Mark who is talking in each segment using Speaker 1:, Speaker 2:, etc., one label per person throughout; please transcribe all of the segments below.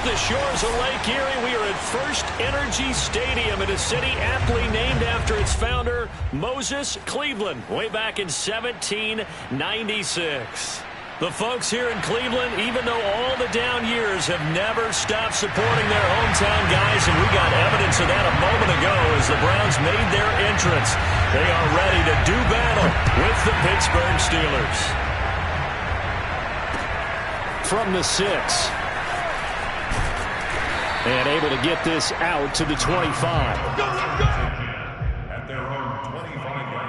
Speaker 1: the shores of Lake Erie. We are at First Energy Stadium in a city aptly named after its founder, Moses Cleveland, way back in 1796. The folks here in Cleveland, even though all the down years, have never stopped supporting their hometown guys, and we got evidence of that a moment ago as the Browns made their entrance. They are ready to do battle with the Pittsburgh Steelers. From the 6. And able to get this out to the 25.
Speaker 2: At their own 25-yard line.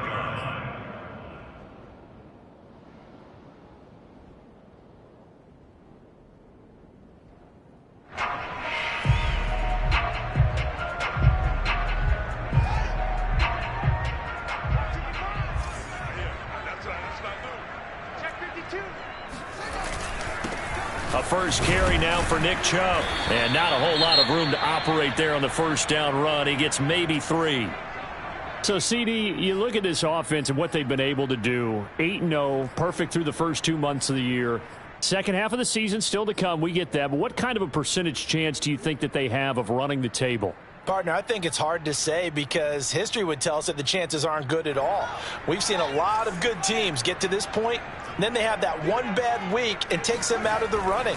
Speaker 1: A first carry now for Nick Chubb. And not a whole lot of room to operate there on the first down run. He gets maybe 3. So, CD, you look at this offense and what they've been able to do. 8-0, perfect through the first 2 months of the year. Second half of the season still to come. We get that. But what kind of a percentage chance do you think that they have of running the table?
Speaker 3: Partner, I think it's hard to say because history would tell us that the chances aren't good at all. We've seen a lot of good teams get to this point, and then they have that one bad week and takes them out of the running.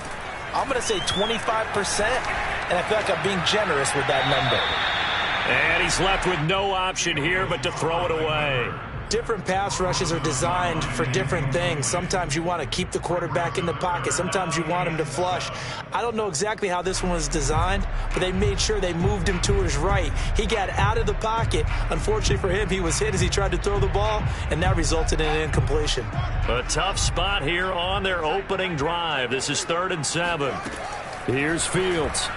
Speaker 3: I'm going to say 25%, and I feel like I'm being generous with that number.
Speaker 1: And he's left with no option here but to throw it away.
Speaker 3: Different pass rushes are designed for different things. Sometimes you want to keep the quarterback in the pocket. Sometimes you want him to flush. I don't know exactly how this one was designed, but they made sure they moved him to his right. He got out of the pocket. Unfortunately for him, he was hit as he tried to throw the ball, and that resulted in an incompletion.
Speaker 1: A tough spot here on their opening drive. This is 3rd and 7. Here's Fields.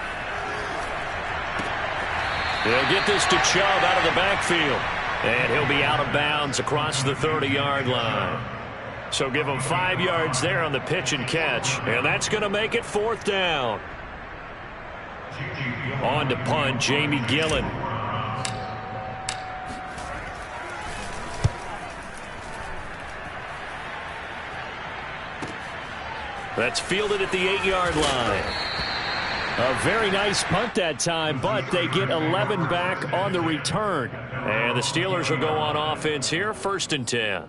Speaker 1: They'll get this to Chubb out of the backfield. And he'll be out of bounds across the 30-yard line. So give him 5 yards there on the pitch and catch. And that's going to make it 4th down. On to punt, Jamie Gillen. That's fielded at the 8-yard line. A very nice punt that time, but they get 11 back on the return. And the Steelers will go on offense here, 1st and 10.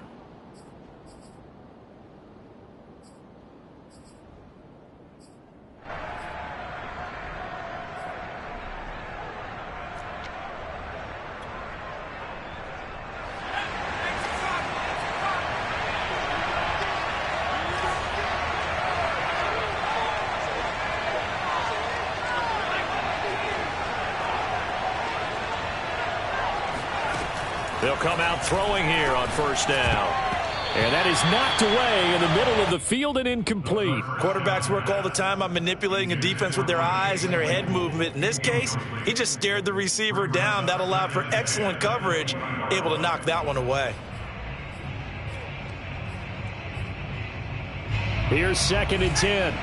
Speaker 1: They'll come out throwing here on 1st down. And that is knocked away in the middle of the field and incomplete.
Speaker 3: Quarterbacks work all the time on manipulating a defense with their eyes and their head movement. In this case, he just stared the receiver down. That allowed for excellent coverage, able to knock that one away.
Speaker 1: Here's 2nd and 10.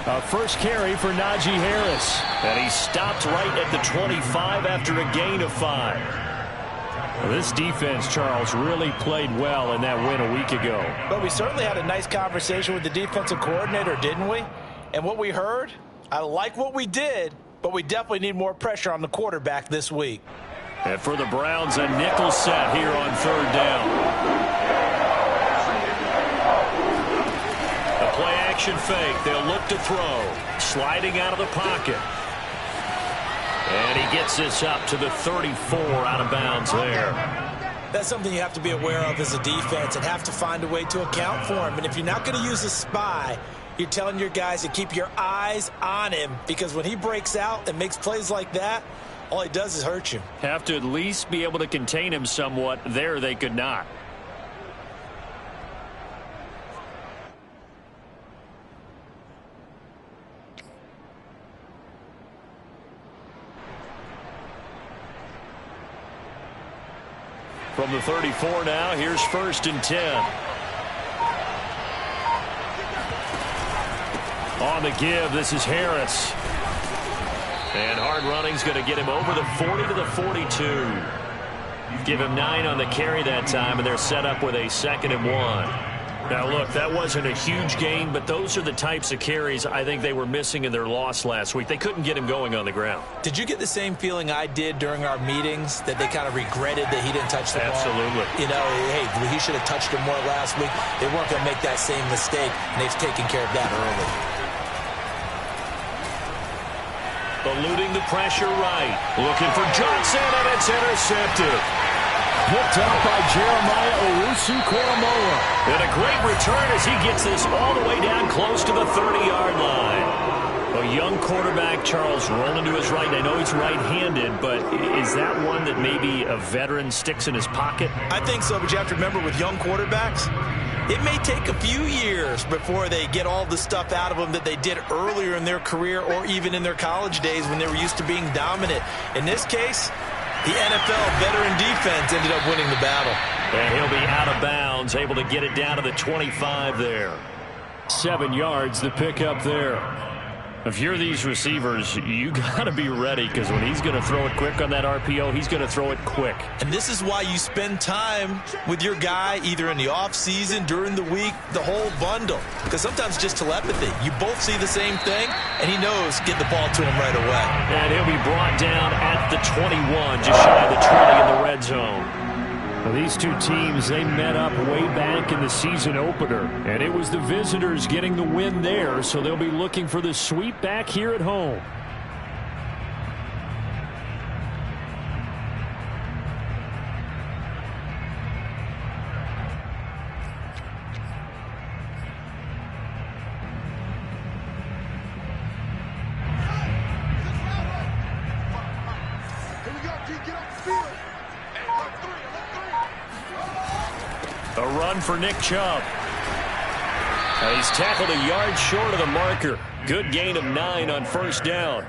Speaker 1: A first carry for Najee Harris. And he stopped right at the 25 after a gain of 5. This defense, Charles, really played well in that win a week ago.
Speaker 3: But we certainly had a nice conversation with the defensive coordinator, didn't we? And what we heard, I like what we did, but we definitely need more pressure on the quarterback this week.
Speaker 1: And for the Browns, a nickel set here on 3rd down. Play-action fake. They'll look to throw. Sliding out of the pocket. And he gets this up to the 34 out of bounds there.
Speaker 3: That's something you have to be aware of as a defense and have to find a way to account for him. And if you're not going to use a spy, you're telling your guys to keep your eyes on him, because when he breaks out and makes plays like that, all he does is hurt you.
Speaker 1: Have to at least be able to contain him somewhat. There they could not. From the 34 now, here's 1st and 10. On the give, this is Harris. And hard running's going to get him over the 40 to the 42. Give him 9 on the carry that time, and they're set up with a 2nd and 1. Now, look, that wasn't a huge gain, but those are the types of carries I think they were missing in their loss last week. They couldn't get him going on the ground.
Speaker 3: Did you get the same feeling I did during our meetings, that they kind of regretted that he didn't touch the ball?
Speaker 1: Absolutely.
Speaker 3: You know, hey, he should have touched it more last week. They weren't going to make that same mistake, and they've taken care of that early.
Speaker 1: Eluding the pressure right. Looking for Johnson, and it's intercepted.
Speaker 4: Picked up by Jeremiah Owusu-Koramoah.
Speaker 1: And a great return as he gets this all the way down close to the 30-yard line. A young quarterback, Charles, rolling to his right. I know he's right-handed, but is that one that maybe a veteran sticks in his pocket?
Speaker 3: I think so, but you have to remember with young quarterbacks, it may take a few years before they get all the stuff out of them that they did earlier in their career or even in their college days when they were used to being dominant. In this case, the NFL veteran defense ended up winning the battle.
Speaker 1: And he'll be out of bounds, able to get it down to the 25 there.
Speaker 4: 7 yards, the pickup there.
Speaker 1: If you're these receivers, you got to be ready, because when he's going to throw it quick on that RPO, he's going to throw it quick.
Speaker 3: And this is why you spend time with your guy either in the offseason, during the week, the whole bundle. Because sometimes just telepathy. You both see the same thing, and he knows get the ball to him right away.
Speaker 1: And he'll be brought down at the 21, just shy of the 20 in the red zone.
Speaker 4: Well, these two teams, they met up way back in the season opener, and it was the visitors getting the win there, so they'll be looking for the sweep back here at home.
Speaker 1: A run for Nick Chubb. And he's tackled a yard short of the marker. Good gain of 9 on first down.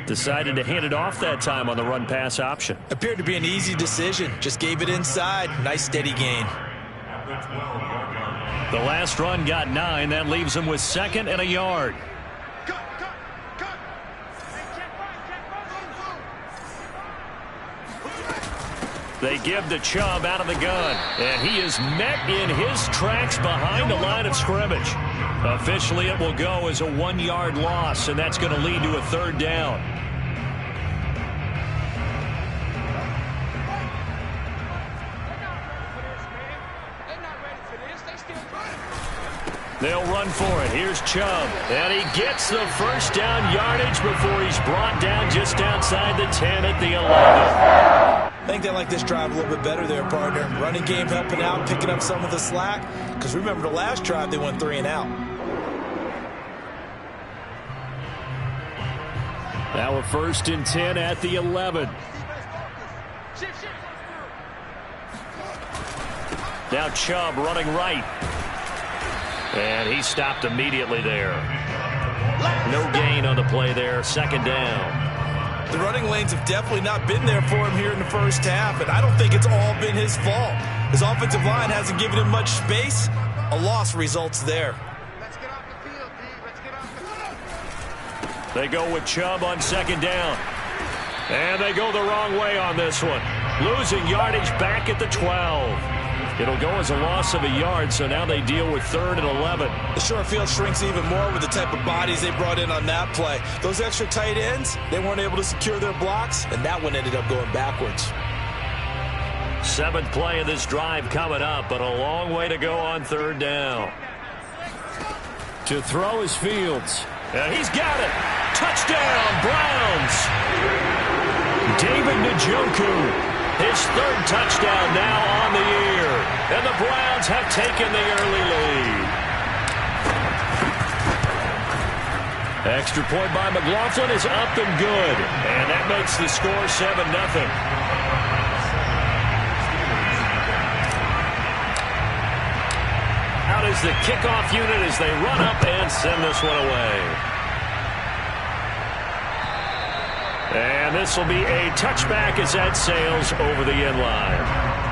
Speaker 1: Decided to hand it off that time on the run-pass option.
Speaker 3: Appeared to be an easy decision. Just gave it inside. Nice steady gain.
Speaker 1: The last run got 9. That leaves him with 2nd and a yard. They give to Chubb out of the gun, and he is met in his tracks behind the line of scrimmage. Officially, it will go as a 1-yard loss, and that's going to lead to a 3rd down. They'll run for it. Here's Chubb, and he gets the first down yardage before he's brought down just outside the 10 at the 11.
Speaker 3: I think they like this drive a little bit better there, partner. Running game helping out, picking up some of the slack. Because remember the last drive, they went 3 and out.
Speaker 4: Now a 1st and 10 at the 11.
Speaker 1: Now Chubb running right. And he stopped immediately there. No gain on the play there. 2nd down.
Speaker 3: The running lanes have definitely not been there for him here in the first half, and I don't think it's all been his fault. His offensive line hasn't given him much space. A loss results there.
Speaker 5: Let's get off the field, D. Let's get off the field.
Speaker 1: They go with Chubb on 2nd down. And they go the wrong way on this one. Losing yardage back at the 12. It'll go as a loss of a yard, so now they deal with 3rd and 11.
Speaker 3: The short field shrinks even more with the type of bodies they brought in on that play. Those extra tight ends, they weren't able to secure their blocks, and that one ended up going backwards.
Speaker 1: 7th play of this drive coming up, but a long way to go on 3rd down.
Speaker 4: To throw is Fields.
Speaker 1: And he's got it. Touchdown, Browns. David Njoku. His 3rd touchdown now on the year. And the Browns have taken the early lead. Extra point by McLaughlin is up and good. And that makes the score 7-0. Out is the kickoff unit as they run up and send this one away. And this will be a touchback as that sails over the end line.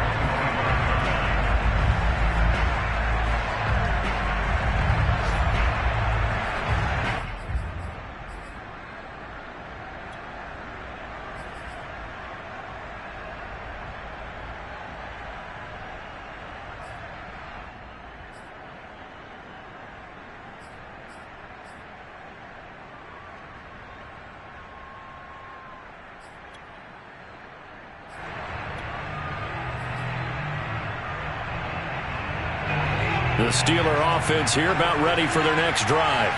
Speaker 1: The Steeler offense here about ready for their next drive.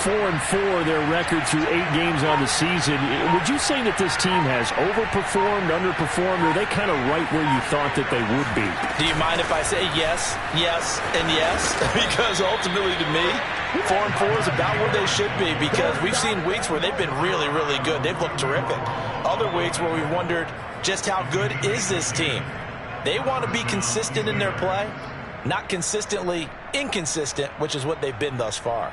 Speaker 4: 4-4 their record through 8 games on the season. Would you say that this team has overperformed, underperformed, or are they kind of right where you thought that they would be?
Speaker 3: Do you mind if I say yes, yes, and yes? Because ultimately to me, 4-4 is about where they should be, because we've seen weeks where they've been really, really good. They've looked terrific. Other weeks where we wondered just how good is this team. They want to be consistent in their play, not consistently inconsistent, which is what they've been thus far.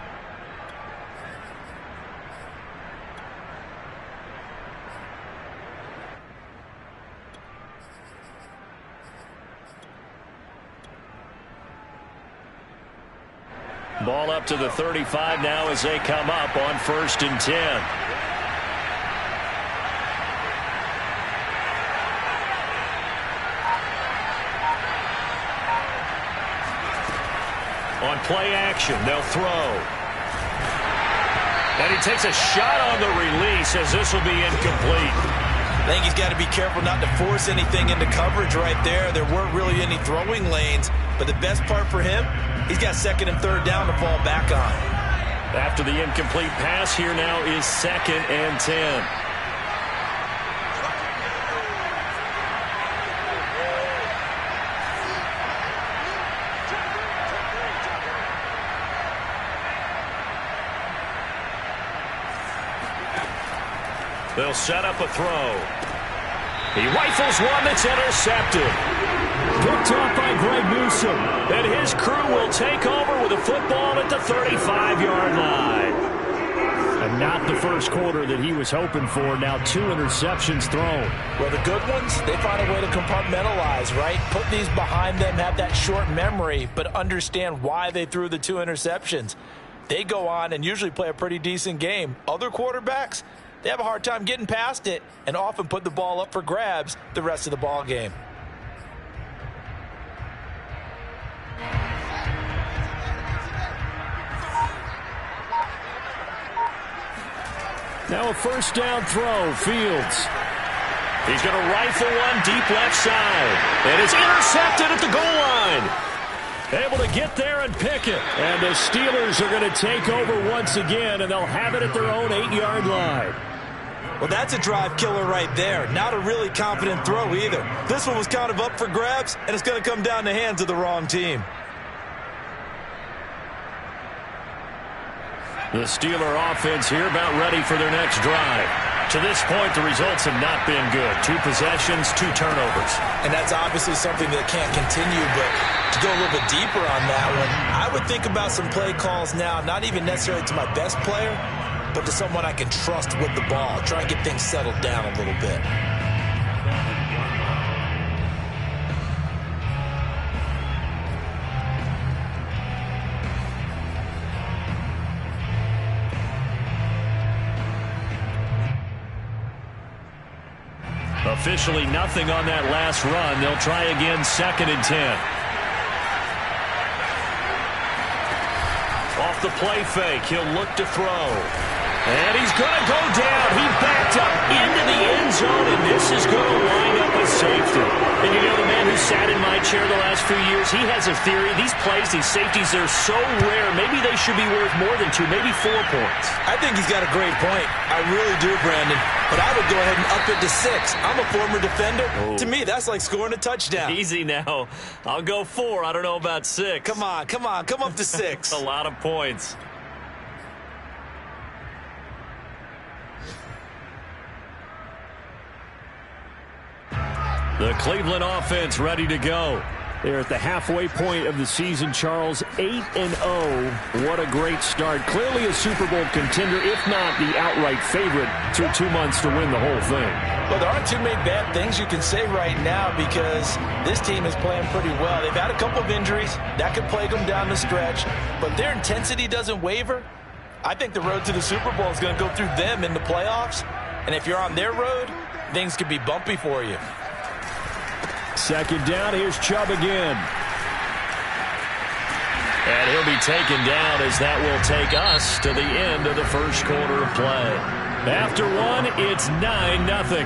Speaker 1: Ball up to the 35 now as they come up on 1st and 10. On play action, they'll throw. And he takes a shot on the release as this will be incomplete.
Speaker 3: I think he's got to be careful not to force anything into coverage right there. There weren't really any throwing lanes, but the best part for him, he's got 2nd and 3rd down to fall back on.
Speaker 1: After the incomplete pass, here now is 2nd and 10. They'll set up a throw. He rifles one that's intercepted.
Speaker 4: Picked off by Greg Newsome.
Speaker 1: And his crew will take over with a football at the 35-yard line.
Speaker 4: And not the first quarter that he was hoping for. Now 2 interceptions thrown.
Speaker 3: Well, the good ones, they find a way to compartmentalize, right? Put these behind them, have that short memory, but understand why they threw the 2 interceptions. They go on and usually play a pretty decent game. Other quarterbacks, they have a hard time getting past it and often put the ball up for grabs the rest of the ball game.
Speaker 4: Now a 1st down throw, Fields.
Speaker 1: He's going to rifle one deep left side. And it's intercepted at the goal line. Able to get there and pick it.
Speaker 4: And the Steelers are going to take over once again, and they'll have it at their own 8-yard line.
Speaker 3: Well, that's a drive killer right there. Not a really confident throw either. This one was kind of up for grabs, and it's going to come down the hands of the wrong team.
Speaker 1: The Steeler offense here about ready for their next drive. To this point, the results have not been good. 2 possessions, 2 turnovers.
Speaker 3: And that's obviously something that can't continue, but to go a little bit deeper on that one, I would think about some play calls now, not even necessarily to my best player, but to someone I can trust with the ball. Try and get things settled down a little bit.
Speaker 1: Officially nothing on that last run. They'll try again 2nd and 10. Off the play fake, he'll look to throw. And he's going to go down. He backed up into the end zone, and this is going to wind up a safety. And you know, the man who sat in my chair the last few years, he has a theory. These plays, these safeties, they're so rare. Maybe they should be worth more than 2, maybe 4 points.
Speaker 3: I think he's got a great point. I really do, Brandon. But I would go ahead and up it to 6. I'm a former defender.
Speaker 1: Oh.
Speaker 3: To me, that's like scoring a touchdown.
Speaker 1: Easy now. I'll go 4. I don't know about 6.
Speaker 3: Come on. Come up to 6.
Speaker 1: A lot of points. The Cleveland offense ready to go.
Speaker 4: They're at the halfway point of the season, Charles. 8-0. What a great start. Clearly a Super Bowl contender, if not the outright favorite, through 2 months to win the whole thing.
Speaker 3: Well, there aren't too many bad things you can say right now because this team is playing pretty well. They've had a couple of injuries. That could plague them down the stretch. But their intensity doesn't waver. I think the road to the Super Bowl is going to go through them in the playoffs. And if you're on their road, things could be bumpy for you.
Speaker 4: 2nd down, here's Chubb again.
Speaker 1: And he'll be taken down as that will take us to the end of the first quarter of play. After 1, it's 9-0.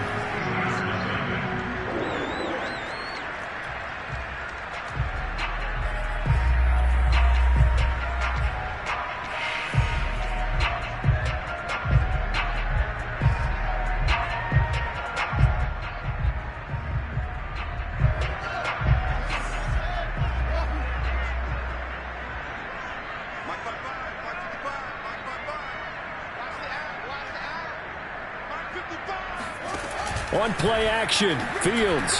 Speaker 1: On play action, Fields.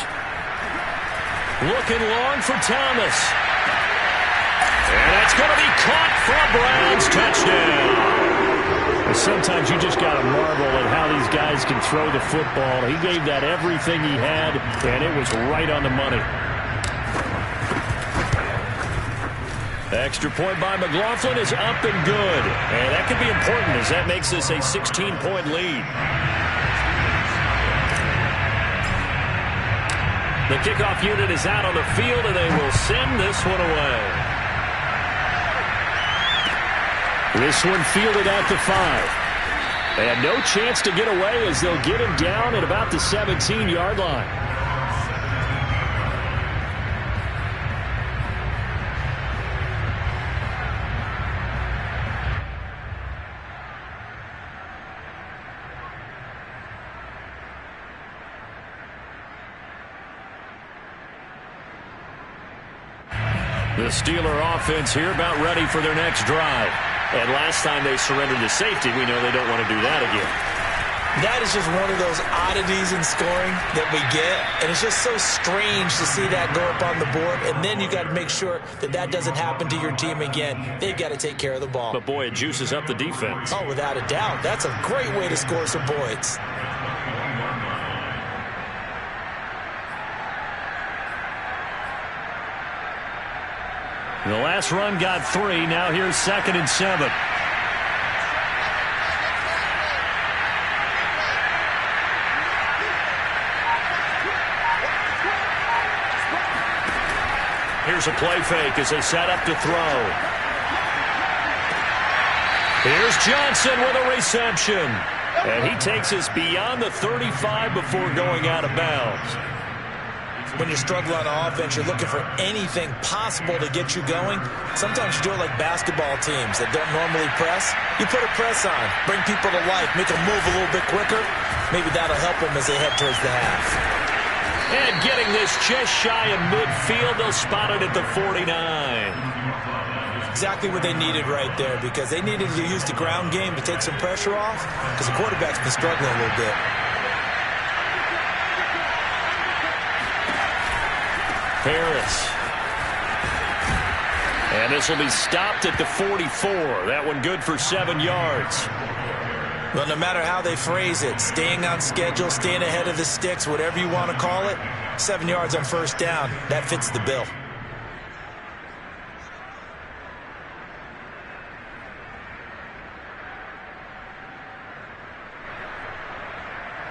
Speaker 1: Looking long for Thomas. And that's going to be caught for a Browns touchdown. Sometimes you just got to marvel at how these guys can throw the football. He gave that everything he had, and it was right on the money. The extra point by McLaughlin is up and good. And that could be important as that makes this a 16-point lead. The kickoff unit is out on the field, and they will send this one away. This one fielded at the 5. They had no chance to get away as they'll get him down at about the 17-yard line. The Steeler offense here about ready for their next drive. And last time they surrendered to safety, we know they don't want to do that again.
Speaker 3: That is just one of those oddities in scoring that we get. And it's just so strange to see that go up on the board. And then you got to make sure that that doesn't happen to your team again. They've got to take care of the ball.
Speaker 1: But, boy, it juices up the defense.
Speaker 3: Oh, without a doubt. That's a great way to score some points.
Speaker 1: The last run got 3. Now here's 2nd and 7. Here's a play fake as they set up to throw. Here's Johnson with a reception. And he takes us beyond the 35 before going out of bounds.
Speaker 3: When you struggle on offense, you're looking for anything possible to get you going. Sometimes you do it like basketball teams that don't normally press. You put a press on, bring people to life, make them move a little bit quicker. Maybe that'll help them as they head towards the half.
Speaker 1: And getting this just shy of midfield, they'll spot it at the 49.
Speaker 3: Exactly what they needed right there, because they needed to use the ground game to take some pressure off, because the quarterback's been struggling a little bit.
Speaker 1: Harris. And this will be stopped at the 44. That one good for 7 yards.
Speaker 3: Well, no matter how they phrase it, staying on schedule, staying ahead of the sticks, whatever you want to call it, 7 yards on first down, that fits the bill.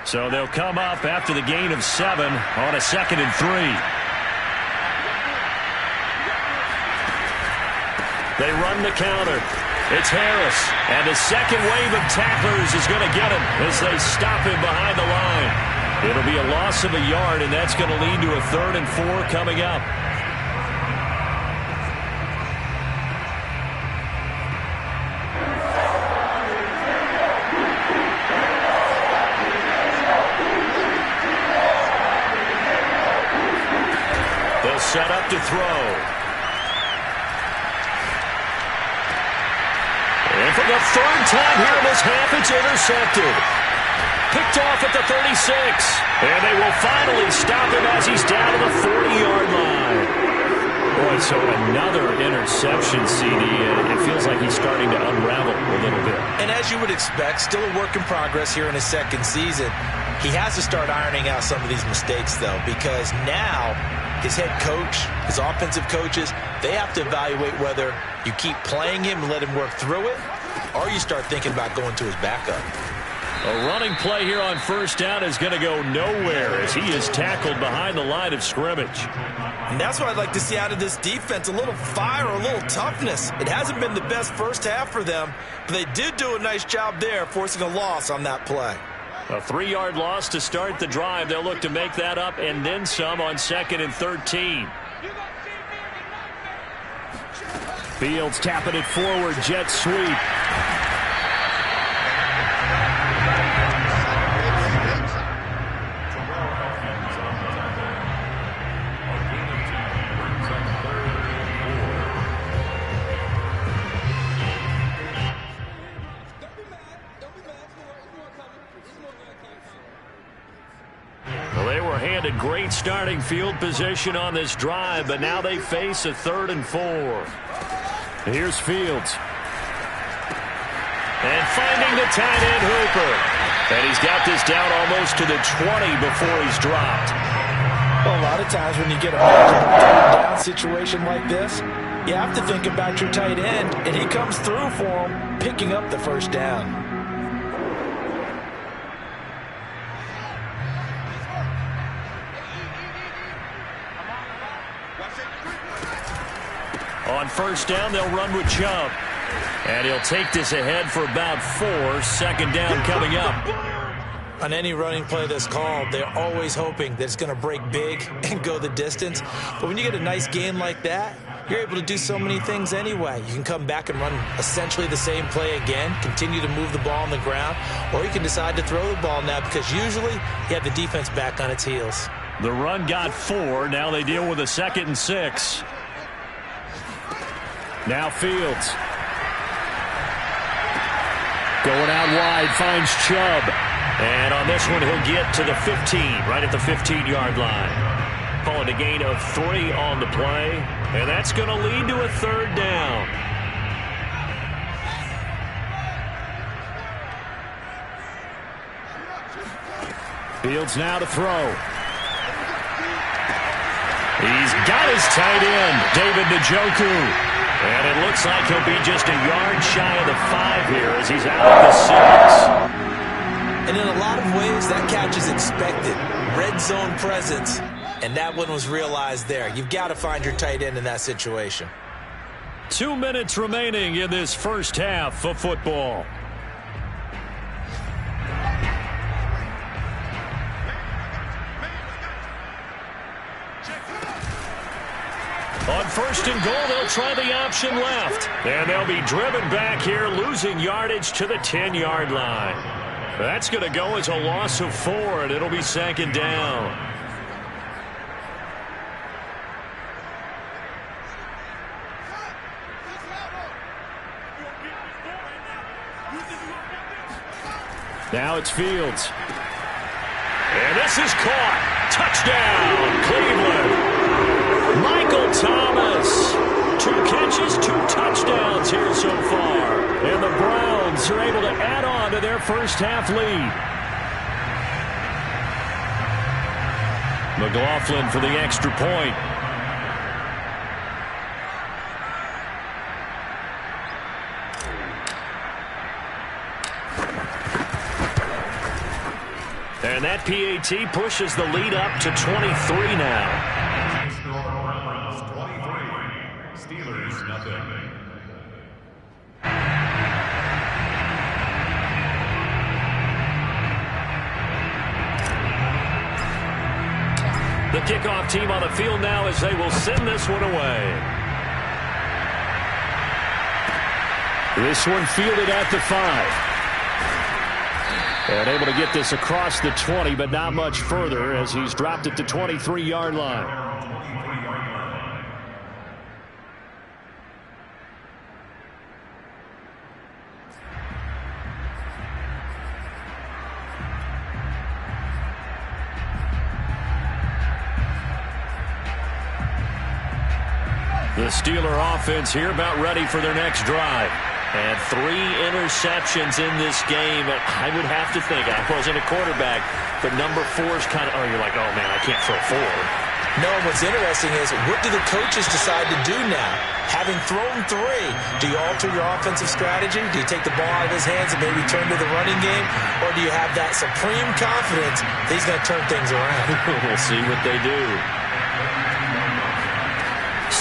Speaker 1: So they'll come up after the gain of 7 on a 2nd and 3. They run the counter. It's Harris. And the second wave of tacklers is going to get him as they stop him behind the line. It'll be a loss of a yard, and that's going to lead to a 3rd and 4 coming up. They'll set up to throw. And for the 3rd time here in this half, it's intercepted. Picked off at the 36. And they will finally stop him as he's down to the 40-yard line. Boy, so another interception, CD. And it feels like he's starting to unravel a little bit.
Speaker 3: And as you would expect, still a work in progress here in his 2nd season. He has to start ironing out some of these mistakes, though, because now his head coach, his offensive coaches, they have to evaluate whether you keep playing him and let him work through it, or you start thinking about going to his backup.
Speaker 1: A running play here on first down is going to go nowhere as he is tackled behind the line of scrimmage.
Speaker 3: And that's what I'd like to see out of this defense, a little fire, a little toughness. It hasn't been the best first half for them, but they did do a nice job there forcing a loss on that play.
Speaker 1: A 3-yard loss to start the drive. They'll look to make that up and then some on 2nd and 13. Fields tapping it forward, jet sweep. had a great starting field position on this drive, but now they face a 3rd and 4.
Speaker 4: Here's Fields.
Speaker 1: And finding the tight end Hooper. And he's got this down almost to the 20 before he's dropped.
Speaker 3: Well, a lot of times when you get a down situation like this, you have to think about your tight end, and he comes through for him, picking up the first down.
Speaker 1: On first down, they'll run with Chubb. And he'll take this ahead for about 4. 2nd down coming up.
Speaker 3: On any running play that's called, they're always hoping that it's going to break big and go the distance. But when you get a nice game like that, you're able to do so many things anyway. You can come back and run essentially the same play again, continue to move the ball on the ground, or you can decide to throw the ball now because usually you have the defense back on its heels.
Speaker 1: The run got 4. Now they deal with a 2nd and 6.
Speaker 4: Now Fields. Going out wide, finds Chubb.
Speaker 1: And on this one, he'll get to the 15, right at the 15-yard line. Calling a gain of 3 on the play, and that's going to lead to a 3rd down.
Speaker 4: Fields now to throw.
Speaker 1: He's got his tight end, David Njoku. And it looks like he'll be just a yard shy of the 5 here as he's out of the 6.
Speaker 3: And in a lot of ways, that catch is expected. Red zone presence, and that one was realized there. You've got to find your tight end in that situation.
Speaker 1: 2 minutes remaining in this first half of football. On 1st and goal, they'll try the option left. And they'll be driven back here, losing yardage to the 10-yard line. That's going to go as a loss of 4, and it'll be 2nd down.
Speaker 4: Now it's Fields.
Speaker 1: And this is caught. Touchdown, Cleveland. Michael Thomas. 2 catches, 2 touchdowns here so far. And the Browns are able to add on to their first half lead. McLaughlin for the extra point. And that PAT pushes the lead up to 23 now.
Speaker 2: Steelers, nothing.
Speaker 1: The kickoff team on the field now as they will send this one away.
Speaker 4: This one fielded at the 5. And able to get this across the 20, but not much further as he's dropped it to 23-yard line.
Speaker 1: The Steeler offense here about ready for their next drive. And 3 interceptions in this game. I would have to think, I wasn't a quarterback, but number 4 is kind of, you're like, oh, man, I can't throw 4.
Speaker 3: No, what's interesting is, what do the coaches decide to do now? Having thrown 3, do you alter your offensive strategy? Do you take the ball out of his hands and maybe turn to the running game? Or do you have that supreme confidence that he's going to turn things around?
Speaker 1: We'll see what they do.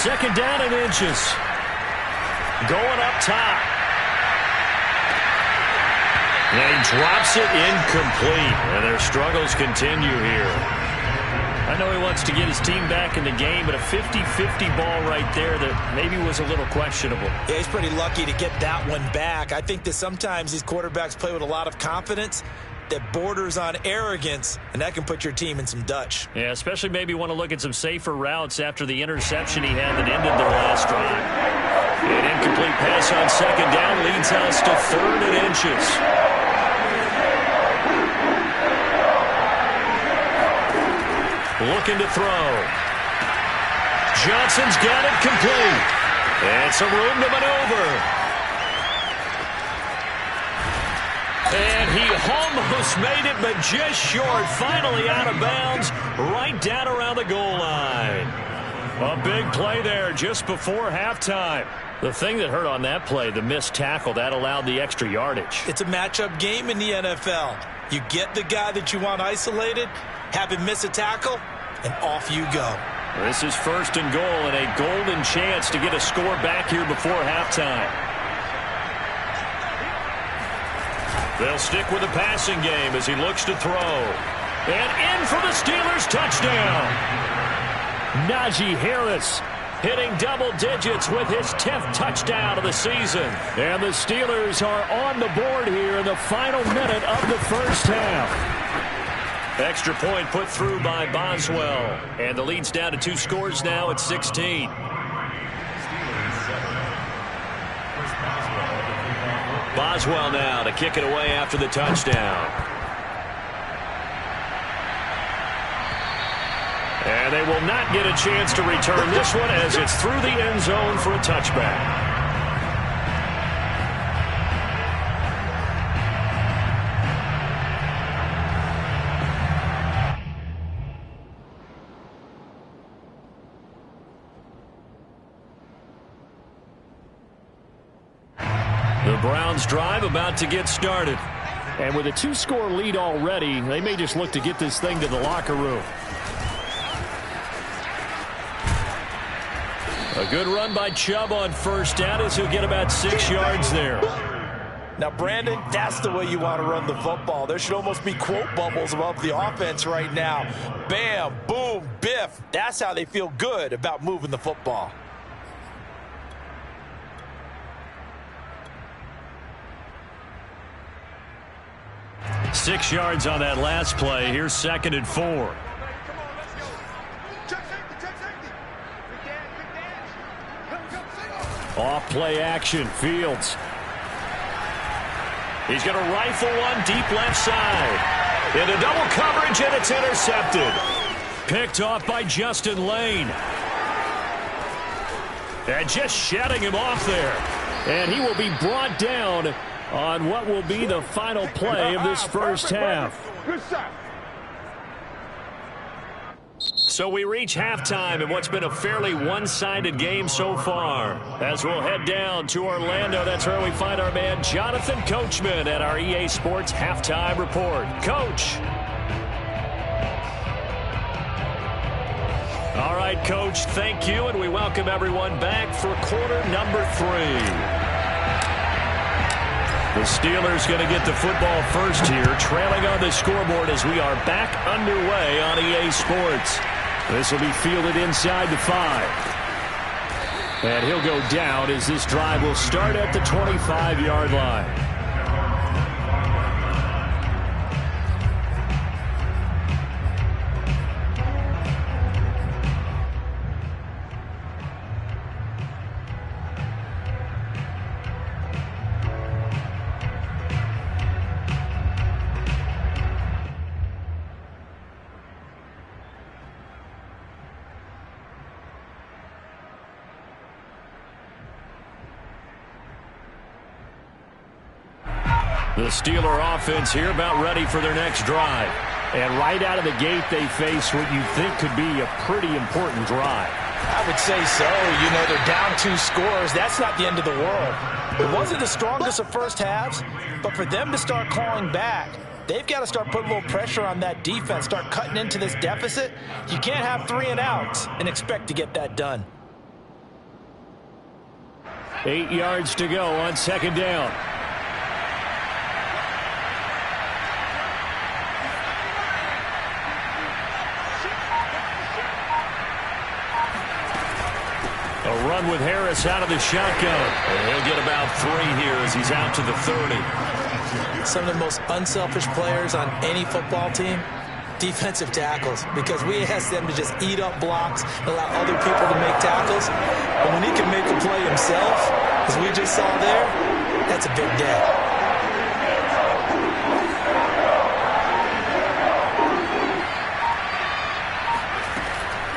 Speaker 1: 2nd down and inches. Going up top. And he drops it incomplete. And their struggles continue here. I know he wants to get his team back in the game, but a 50-50 ball right there that maybe was a little questionable.
Speaker 3: Yeah, he's pretty lucky to get that one back. I think that sometimes these quarterbacks play with a lot of confidence that borders on arrogance, and that can put your team in some Dutch.
Speaker 1: Yeah, especially maybe want to look at some safer routes after the interception he had that ended their last drive. An incomplete pass on 2nd down leads us to 3rd and inches. looking to throw. Johnson's got it complete. And some room to maneuver. And he almost made it, but just short. Finally out of bounds, right down around the goal line. A big play there just before halftime. The thing that hurt on that play, the missed tackle, that allowed the extra yardage.
Speaker 3: It's a matchup game in the NFL. You get the guy that you want isolated, have him miss a tackle, and off you go.
Speaker 1: This is 1st and goal and a golden chance to get a score back here before halftime. They'll stick with the passing game as he looks to throw. And in for the Steelers touchdown. Najee Harris hitting double digits with his 10th touchdown of the season. And the Steelers are on the board here in the final minute of the first half. Extra point put through by Boswell. And the lead's down to 2 scores now at 16. Boswell now to kick it away after the touchdown. And they will not get a chance to return this one as it's through the end zone for a touchback. The Browns drive about to get started.
Speaker 4: And with a 2-score lead already, they may just look to get this thing to the locker room.
Speaker 1: A good run by Chubb on first down as he'll get about 6 yards there.
Speaker 3: Now, Brandon, that's the way you want to run the football. There should almost be quote bubbles above the offense right now. Bam, boom, biff. That's how they feel good about moving the football.
Speaker 1: Six yards on that last play. Here's 2nd and 4.
Speaker 5: Come on, let's go. Check safety, check safety. Big dash, big dash.
Speaker 1: Off play action. Fields. He's going to rifle one deep left side. Into double coverage, and it's intercepted. Picked off by Justin Lane. And just shutting him off there.
Speaker 4: And he will be brought down on what will be the final play of this first half.
Speaker 5: Good shot.
Speaker 1: So we reach halftime in what's been a fairly one-sided game so far. As we'll head down to Orlando, that's where we find our man Jonathan Coachman at our EA Sports Halftime Report. Coach. All right, Coach, thank you, and we welcome everyone back for quarter number 3. The Steelers going to get the football first here, trailing on the scoreboard as we are back underway on EA Sports. This will be fielded inside the 5. And he'll go down as this drive will start at the 25-yard line. The Steeler offense here about ready for their next drive.
Speaker 4: And right out of the gate, they face what you think could be a pretty important drive.
Speaker 3: I would say so. You know, they're down 2 scores. That's not the end of the world. It wasn't the strongest of first halves, but for them to start clawing back, they've got to start putting a little pressure on that defense, start cutting into this deficit. You can't have 3 and outs and expect to get that done.
Speaker 4: 8 yards to go on 2nd down.
Speaker 1: A run with Harris out of the shotgun. And he'll get about 3 here as he's out to the 30.
Speaker 3: Some of the most unselfish players on any football team, defensive tackles, because we ask them to just eat up blocks and allow other people to make tackles. But when he can make a play himself, as we just saw there, that's a big day.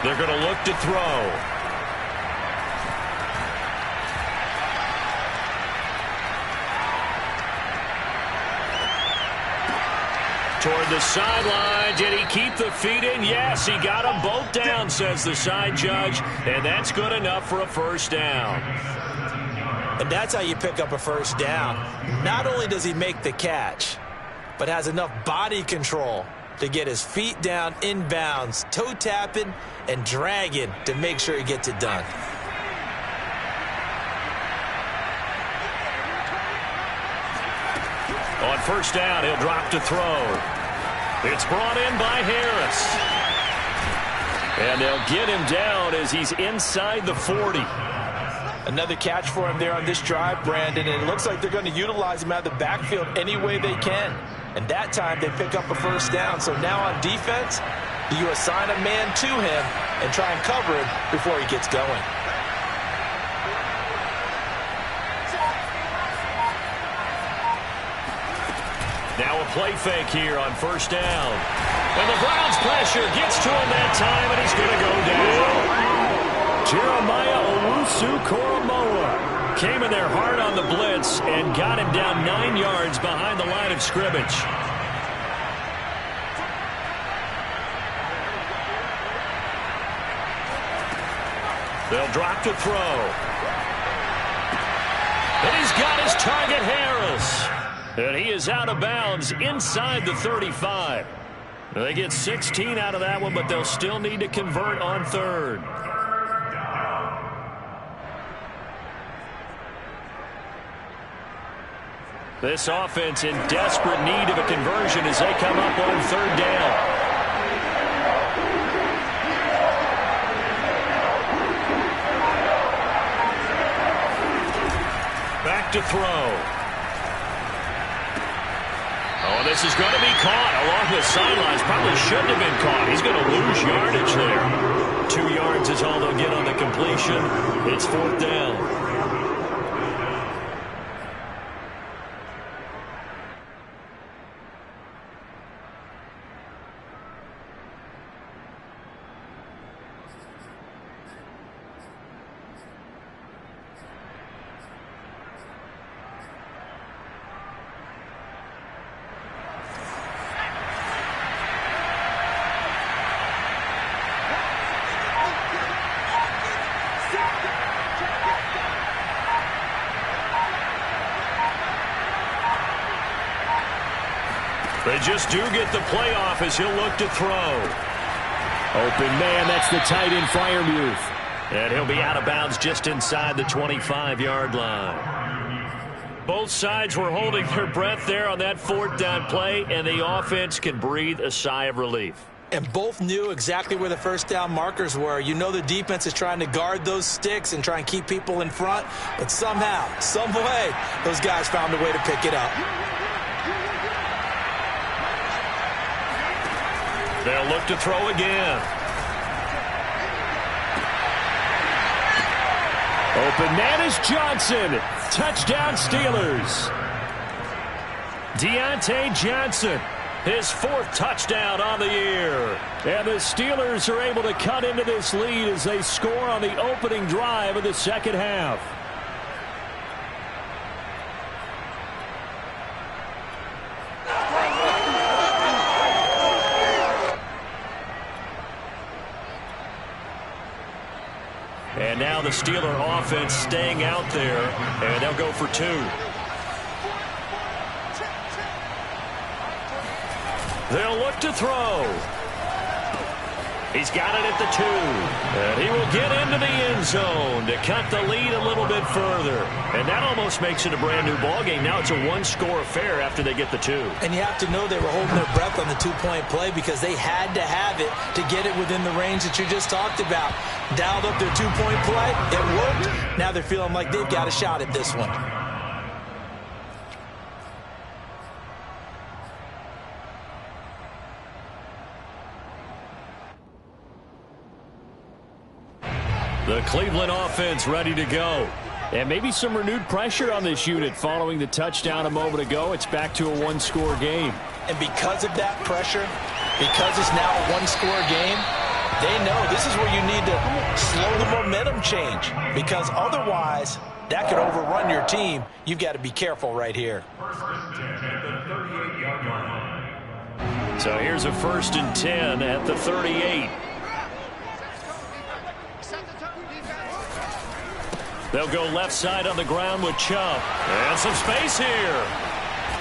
Speaker 1: They're going to look to throw. Toward the sideline. Did he keep the feet in? Yes, he got them both down, says the side judge. And that's good enough for a first down.
Speaker 3: And that's how you pick up a first down. Not only does he make the catch, but has enough body control to get his feet down inbounds, toe tapping and dragging to make sure he gets it done.
Speaker 1: On first down, he'll drop to throw. It's brought in by Harris. And they'll get him down as he's inside the 40.
Speaker 3: Another catch for him there on this drive, Brandon, and it looks like they're going to utilize him out of the backfield any way they can. And that time they pick up a first down. So now on defense, do you assign a man to him and try and cover him before he gets going?
Speaker 1: Now a play fake here on first down. And the Browns pressure gets to him that time, and he's going to go down. Jeremiah Owusu-Koramoah came in there hard on the blitz and got him down 9 yards behind the line of scrimmage. They'll drop to throw. And he's got his target, Harris. And he is out of bounds inside the 35. They get 16 out of that one, but they'll still need to convert on third. This offense in desperate need of a conversion as they come up on third down. Back to throw. Oh, this is going to be caught along the sidelines. Probably shouldn't have been caught. He's going to lose yardage there. 2 yards is all they'll get on the completion. It's fourth down. They just do get the playoff as he'll look to throw.
Speaker 4: Open man, that's the tight end Freiermuth.
Speaker 1: And he'll be out of bounds just inside the 25-yard line. Both sides were holding their breath there on that fourth down play, and the offense can breathe a sigh of relief.
Speaker 3: And both knew exactly where the first down markers were. You know the defense is trying to guard those sticks and try and keep people in front, but somehow, some way, those guys found a way to pick it up.
Speaker 1: They'll look to throw again.
Speaker 4: Open man is Johnson. Touchdown Steelers.
Speaker 1: Deontay Johnson, his fourth touchdown on the year.
Speaker 4: And the Steelers are able to cut into this lead as they score on the opening drive of the second half.
Speaker 1: And now the Steeler offense staying out there, and they'll go for two. They'll look to throw. He's got it at the 2. And he will get into the end zone to cut the lead a little bit further. And that almost makes it a brand new ball game. Now it's a one-score affair after they get the 2.
Speaker 3: And you have to know they were holding their breath on the two-point play because they had to have it to get it within the range that you just talked about. Dialed up their two-point play. It worked. Now they're feeling like they've got a shot at this one.
Speaker 1: The Cleveland offense ready to go.
Speaker 4: And maybe some renewed pressure on this unit following the touchdown a moment ago. It's back to a one-score game.
Speaker 3: And because of that pressure, because it's now a one-score game, They know this is where you need to slow the momentum change, because otherwise that could overrun your team. You've got to be careful right here.
Speaker 1: So here's a 1st and 10 at the 38. They'll go left side on the ground with Chubb. And some space here.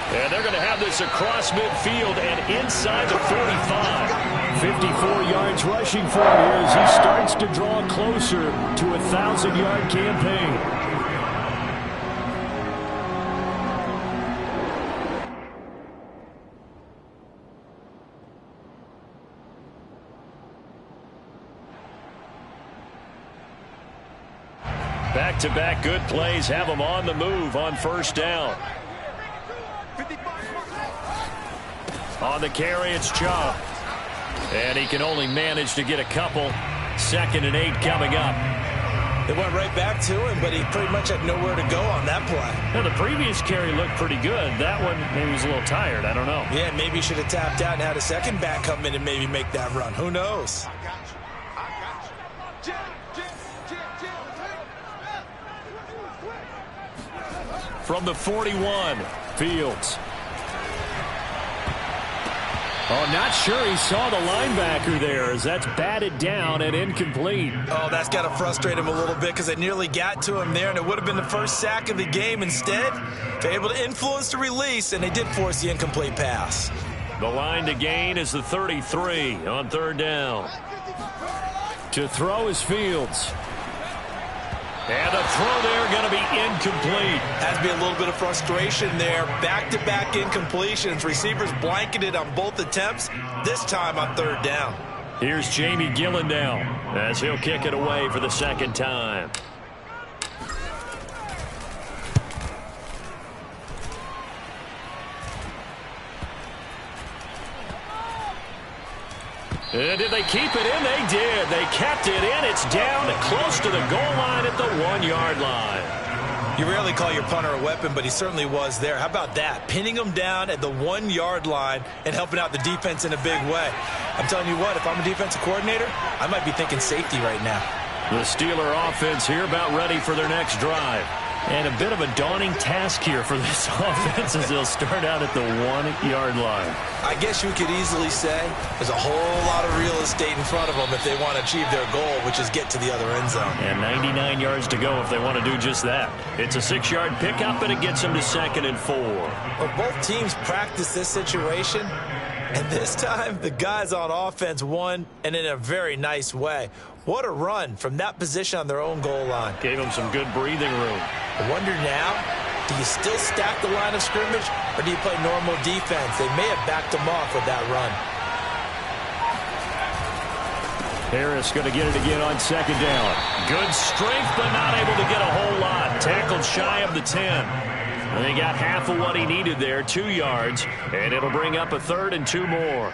Speaker 1: And they're going to have this across midfield and inside the 45.
Speaker 4: 54 yards rushing for him here as he starts to draw closer to a 1,000-yard campaign.
Speaker 1: Back-to-back good plays have them on the move on 1st down. On the carry, it's Chubb. And he can only manage to get a couple. 2nd and 8 coming up.
Speaker 3: They went right back to him, but he pretty much had nowhere to go on that play.
Speaker 1: Now, the previous carry looked pretty good. That one, maybe he was a little tired. I don't know.
Speaker 3: Yeah, maybe he should have tapped out and had a second back come in and maybe make that run. Who knows?
Speaker 1: From the 41, Fields.
Speaker 4: Oh, not sure he saw the linebacker there as that's batted down and incomplete.
Speaker 3: Oh, that's got to frustrate him a little bit because they nearly got to him there, and it would have been the first sack of the game. Instead, they're able to influence the release, and they did force the incomplete pass.
Speaker 1: The line to gain is the 33 on 3rd down.
Speaker 4: To throw is Fields.
Speaker 1: And the throw there going to be incomplete.
Speaker 3: Has to be a little bit of frustration there. Back-to-back incompletions. Receivers blanketed on both attempts, this time on 3rd down.
Speaker 1: Here's Jamie Gillen now as he'll kick it away for the 2nd time. And did they keep it in? They did. They kept it in. It's down close to the goal line at the 1-yard line.
Speaker 3: You rarely call your punter a weapon, but he certainly was there. How about that? Pinning him down at the 1-yard line and helping out the defense in a big way. I'm telling you what, if I'm a defensive coordinator, I might be thinking safety right now.
Speaker 1: The Steeler offense here about ready for their next drive. And a bit of a daunting task here for this offense as they'll start out at the 1-yard line.
Speaker 3: I guess you could easily say there's a whole lot of real estate in front of them if they want to achieve their goal, which is get to the other end zone.
Speaker 1: And 99 yards to go if they want to do just that. It's a 6-yard pickup, and it gets them to 2nd and 4.
Speaker 3: Well, both teams practice this situation, and this time the guys on offense won, and in a very nice way. What a run from that position on their own goal line.
Speaker 1: Gave them some good breathing room.
Speaker 3: I wonder now, do you still stack the line of scrimmage, or do you play normal defense? They may have backed them off with that run.
Speaker 1: Harris going to get it again on 2nd down. Good strength, but not able to get a whole lot. Tackled shy of the 10. And he got half of what he needed there, 2 yards, and it'll bring up a 3rd and 2 more.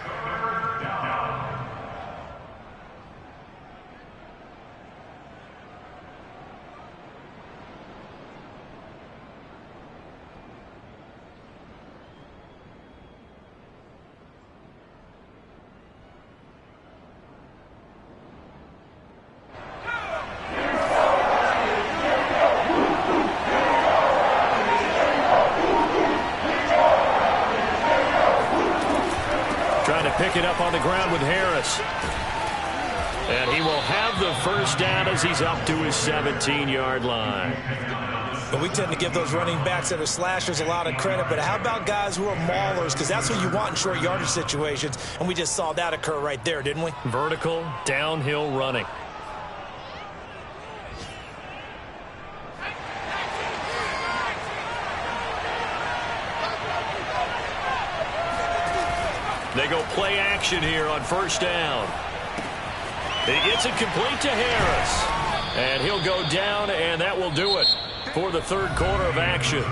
Speaker 1: Pick it up on the ground with Harris. And he will have the 1st down as he's up to his 17-yard line.
Speaker 3: But we tend to give those running backs that are slashers a lot of credit, but how about guys who are maulers? Because that's what you want in short yardage situations, and we just saw that occur right there, didn't we?
Speaker 1: Vertical, downhill running. They go play action here on 1st down. He gets it complete to Harris. And he'll go down, and that will do it for the 3rd quarter of action.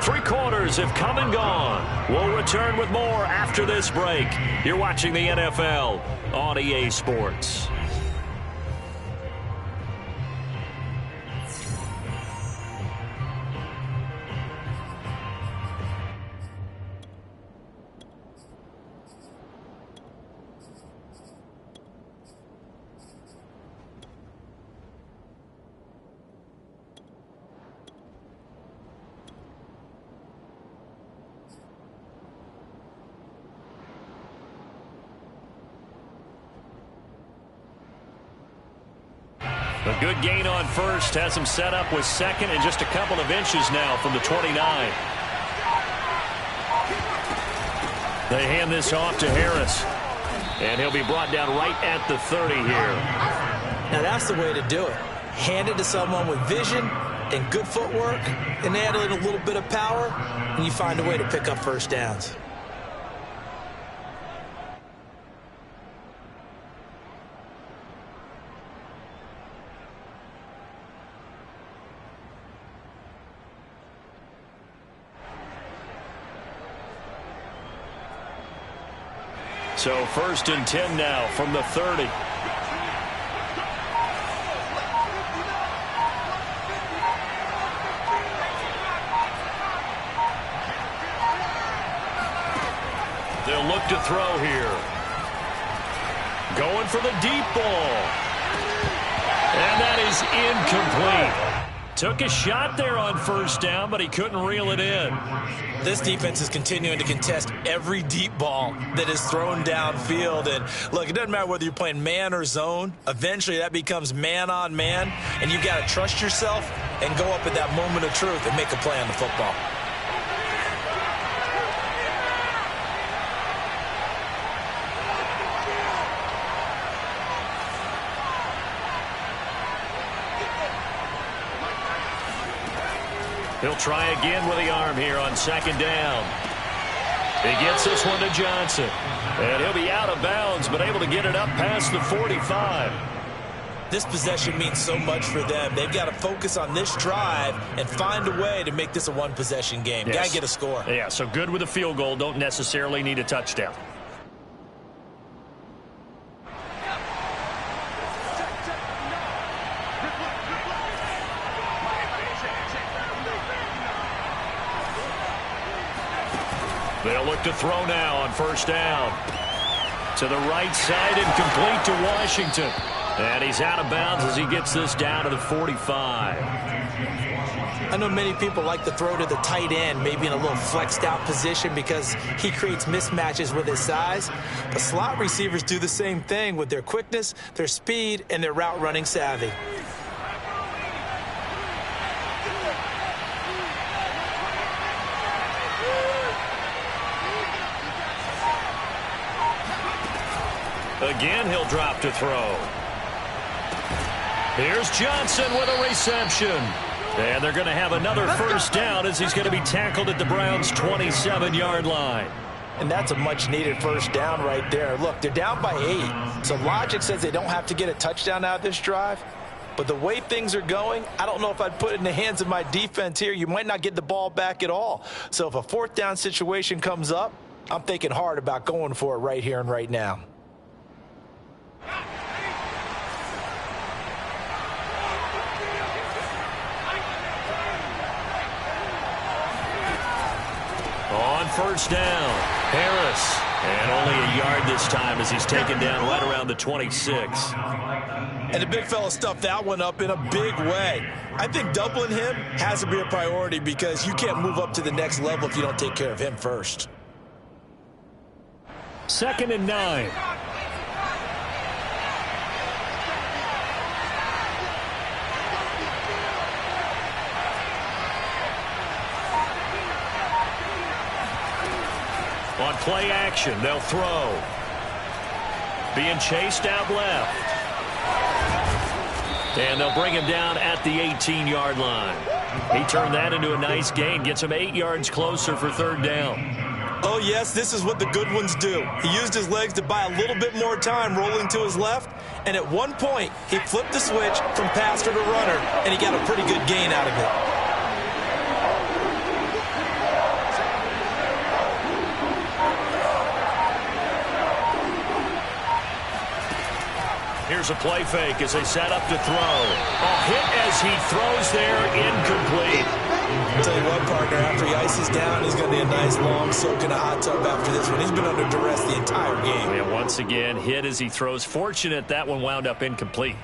Speaker 1: 3 quarters have come and gone. We'll return with more after this break. You're watching the NFL on EA Sports. A good gain on first has him set up with second and just a couple of inches now from the 29. They hand this off to Harris. And he'll be brought down right at the 30 here.
Speaker 3: Now that's the way to do it. Hand it to someone with vision and good footwork, and add in a little bit of power, and you find a way to pick up first downs.
Speaker 1: So 1st and 10 now from the 30. They'll look to throw here. Going for the deep ball. And that is incomplete. Took a shot there on first down, but he couldn't reel it in.
Speaker 3: This defense is continuing to contest every deep ball that is thrown downfield. And look, it doesn't matter whether you're playing man or zone. Eventually that becomes man on man, and you got to trust yourself and go up at that moment of truth and make a play on the football.
Speaker 1: He'll try again with the arm here on 2nd down. He gets this one to Johnson. And he'll be out of bounds, but able to get it up past the 45.
Speaker 3: This possession means so much for them. They've got to focus on this drive and find a way to make this a one-possession game.
Speaker 1: Yes.
Speaker 3: Got to get a score.
Speaker 1: Yeah, so good with a field goal. Don't necessarily need a touchdown. They'll look to throw now on 1st down. To the right side and complete to Washington. And he's out of bounds as he gets this down to the 45.
Speaker 3: I know many people like to throw to the tight end, maybe in a little flexed out position because he creates mismatches with his size. But slot receivers do the same thing with their quickness, their speed, and their route running savvy.
Speaker 1: Again, he'll drop to throw. Here's Johnson with a reception. And they're going to have another first down as he's going to be tackled at the Browns' 27-yard line.
Speaker 3: And that's a much-needed first down right there. Look, they're down by 8. So logic says they don't have to get a touchdown out of this drive. But the way things are going, I don't know if I'd put it in the hands of my defense here. You might not get the ball back at all. So if a 4th down situation comes up, I'm thinking hard about going for it right here and right now.
Speaker 1: On 1st down, Harris. And only a yard this time as he's taken down right around the 26.
Speaker 3: And the big fella stuffed that one up in a big way. I think doubling him has to be a priority because you can't move up to the next level if you don't take care of him first.
Speaker 1: 2nd and 9. On play action, they'll throw. Being chased out left. And they'll bring him down at the 18-yard line. He turned that into a nice gain. Gets him 8 yards closer for 3rd down.
Speaker 3: Oh, yes, this is what the good ones do. He used his legs to buy a little bit more time rolling to his left. And at one point, he flipped the switch from passer to runner, and he got a pretty good gain out of it.
Speaker 1: Here's a play fake as they set up to throw. A hit as he throws there, incomplete.
Speaker 3: I'll tell you what, partner, after he ices down, he's going to be a nice long soak in a hot tub after this one. He's been under duress the entire game.
Speaker 1: And once again, hit as he throws. Fortunate that one wound up incomplete.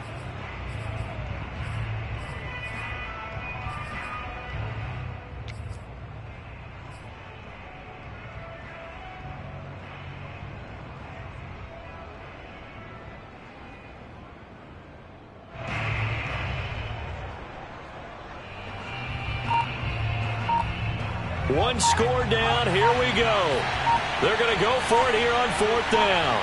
Speaker 1: One score down. Here we go. They're going to go for it here on 4th down.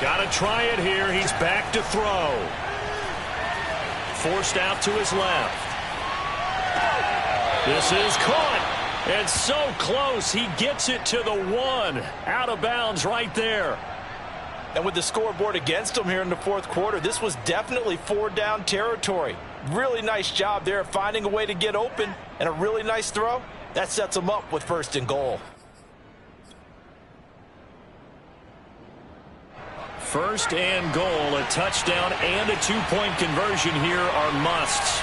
Speaker 1: Got to try it here. He's back to throw. Forced out to his left. This is caught. And so close. He gets it to the 1. Out of bounds right there.
Speaker 3: And with the scoreboard against him here in the 4th quarter, this was definitely 4-down territory. Really nice job there finding a way to get open, and a really nice throw. That sets him up with 1st and goal.
Speaker 1: 1st and goal. A touchdown and a 2-point conversion here are musts.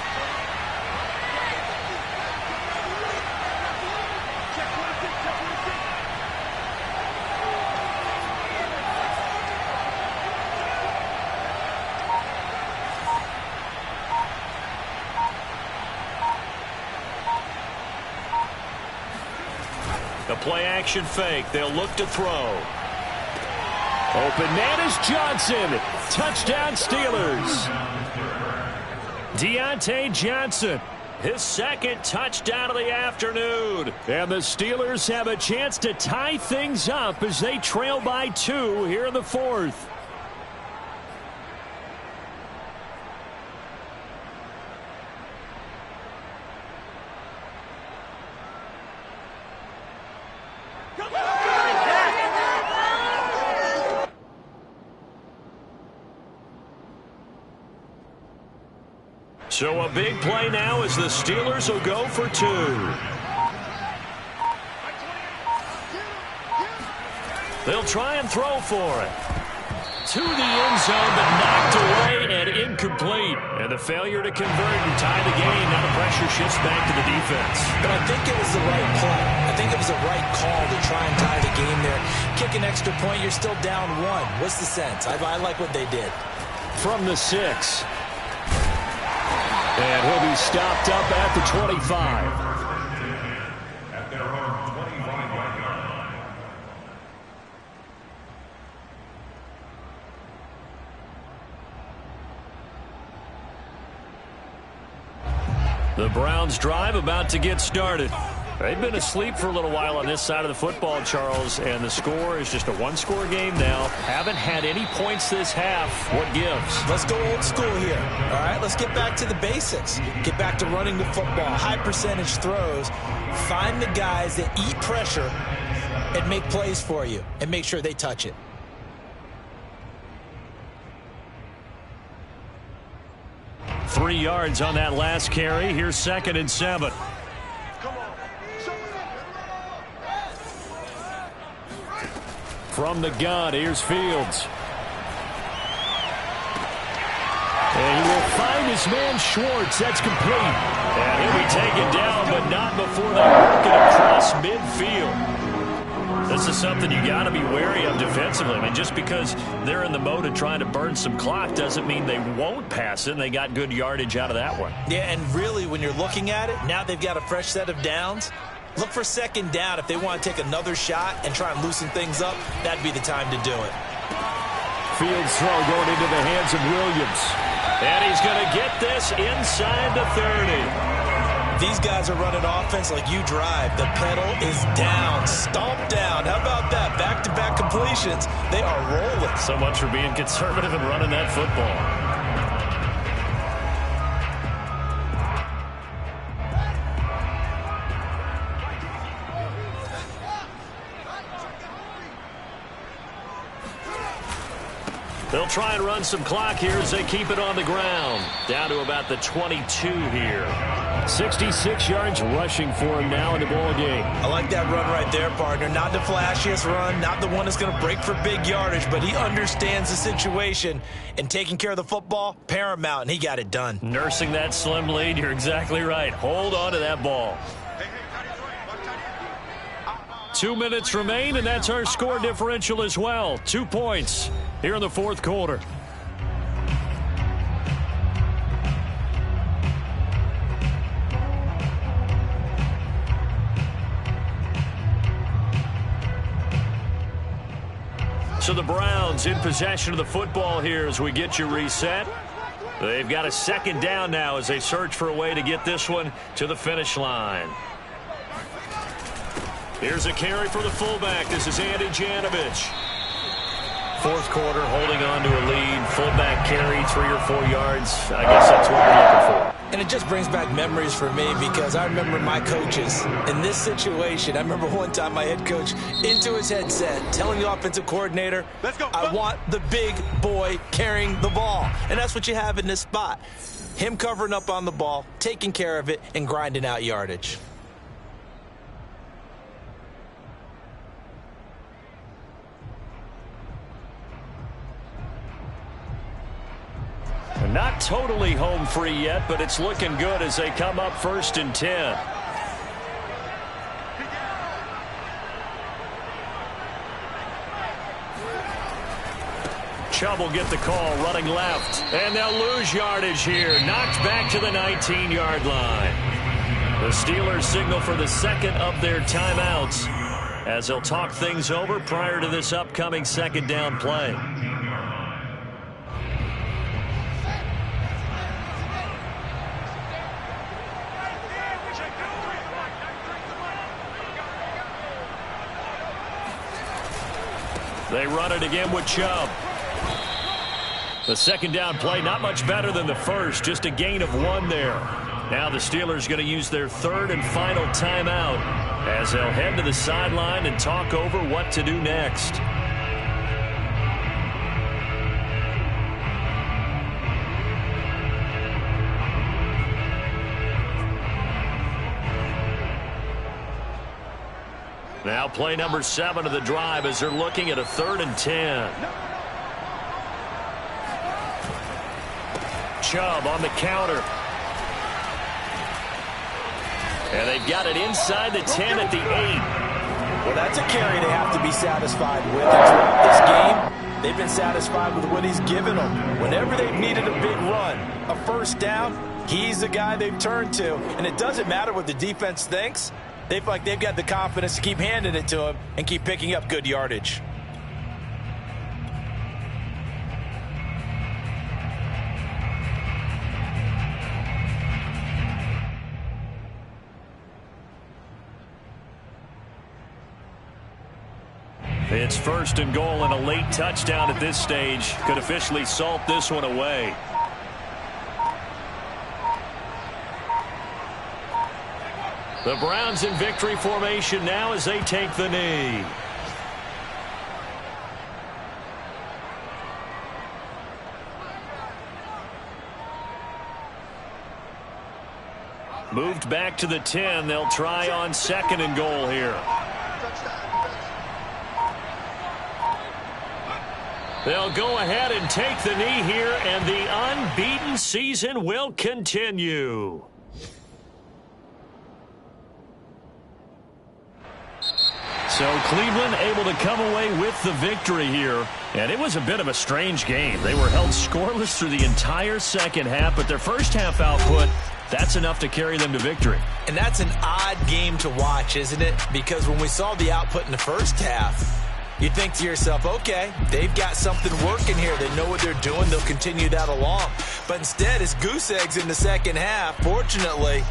Speaker 1: The play-action fake. They'll look to throw. Open man is Johnson. Touchdown Steelers. Deontay Johnson. His 2nd touchdown of the afternoon. And the Steelers have a chance to tie things up as they trail by 2 here in the 4th. So a big play now as the Steelers will go for 2. They'll try and throw for it. To the end zone, but knocked away and incomplete. And the failure to convert and tie the game. Now the pressure shifts back to the defense.
Speaker 3: But I think it was the right play. I think it was the right call to try and tie the game there. Kick an extra point, you're still down 1. What's the sense? I like what they did.
Speaker 1: From the 6. And he'll be stopped up at the 25.
Speaker 2: At their own 25-yard line.
Speaker 1: The Browns drive about to get started. They've been asleep for a little while on this side of the football, Charles, and the score is just a 1-score game now. Haven't had any points this half. What gives?
Speaker 3: Let's go old school here. All right, let's get back to the basics. Get back to running the football, high percentage throws. Find the guys that eat pressure and make plays for you and make sure they touch it.
Speaker 1: Three yards on that last carry. Here's 2nd and 7. From the gun, here's Fields. And he will find his man Schwartz. That's complete. And he'll be taken down, but not before they work it across midfield. This is something you got to be wary of defensively. I mean, just because they're in the mode of trying to burn some clock doesn't mean they won't pass it, and they got good yardage out of that one.
Speaker 3: Yeah, and really, when you're looking at it, now they've got a fresh set of downs. Look for 2nd down. If they want to take another shot and try and loosen things up, that'd be the time to do it.
Speaker 1: Fields throw going into the hands of Williams. And he's going to get this inside the 30.
Speaker 3: These guys are running offense like you drive. The pedal is down, stomped down. How about that? Back-to-back completions. They are rolling.
Speaker 1: So much for being conservative and running that football. They'll try and run some clock here as they keep it on the ground. Down to about the 22 here. 66 yards rushing for him now in the ball game.
Speaker 3: I like that run right there, partner. Not the flashiest run, not the one that's going to break for big yardage, but he understands the situation, and taking care of the football, paramount, and he got it done.
Speaker 1: Nursing that slim lead, you're exactly right. Hold on to that ball. 2 minutes remain, and that's our score differential as well. 2 points here in the 4th quarter. So the Browns in possession of the football here as we get you reset. They've got a second down now as they search for a way to get this one to the finish line. Here's a carry for the fullback. This is Andy Janovich. Fourth quarter, holding on to a lead. Fullback carry, 3 or 4 yards. I guess that's what we're looking for.
Speaker 3: And it just brings back memories for me because I remember my coaches in this situation. I remember one time my head coach into his headset telling the offensive coordinator,
Speaker 5: Let's go.
Speaker 3: I want the big boy carrying the ball. And that's what you have in this spot. Him covering up on the ball, taking care of it, and grinding out yardage.
Speaker 1: Not totally home free yet, but it's looking good as they come up 1st and 10. Chubb will get the call, running left. And they'll lose yardage here. Knocked back to the 19-yard line. The Steelers signal for the second of their timeouts as they'll talk things over prior to this upcoming second down play. They run it again with Chubb. The second down play, not much better than the first, just a gain of 1 there. Now the Steelers going to use their 3rd and final timeout as they'll head to the sideline and talk over what to do next. Now play number 7 of the drive as they're looking at a 3rd and 10. Chubb on the counter. And they've got it inside the 10 at the 8.
Speaker 3: Well, that's a carry they have to be satisfied with. And throughout this game, they've been satisfied with what he's given them. Whenever they've needed a big run, a first down, he's the guy they've turned to. And it doesn't matter what the defense thinks. They feel like they've got the confidence to keep handing it to him and keep picking up good yardage.
Speaker 1: It's 1st and goal, and a late touchdown at this stage could officially salt this one away. The Browns in victory formation now as they take the knee. Moved back to the 10. They'll try on 2nd and goal here. They'll go ahead and take the knee here, and the unbeaten season will continue. So Cleveland able to come away with the victory here. And it was a bit of a strange game. They were held scoreless through the entire second half, but their first half output, that's enough to carry them to victory.
Speaker 3: And that's an odd game to watch, isn't it? Because when we saw the output in the first half, you think to yourself, okay, they've got something working here. They know what they're doing. They'll continue that along. But instead, it's goose eggs in the second half. Fortunately,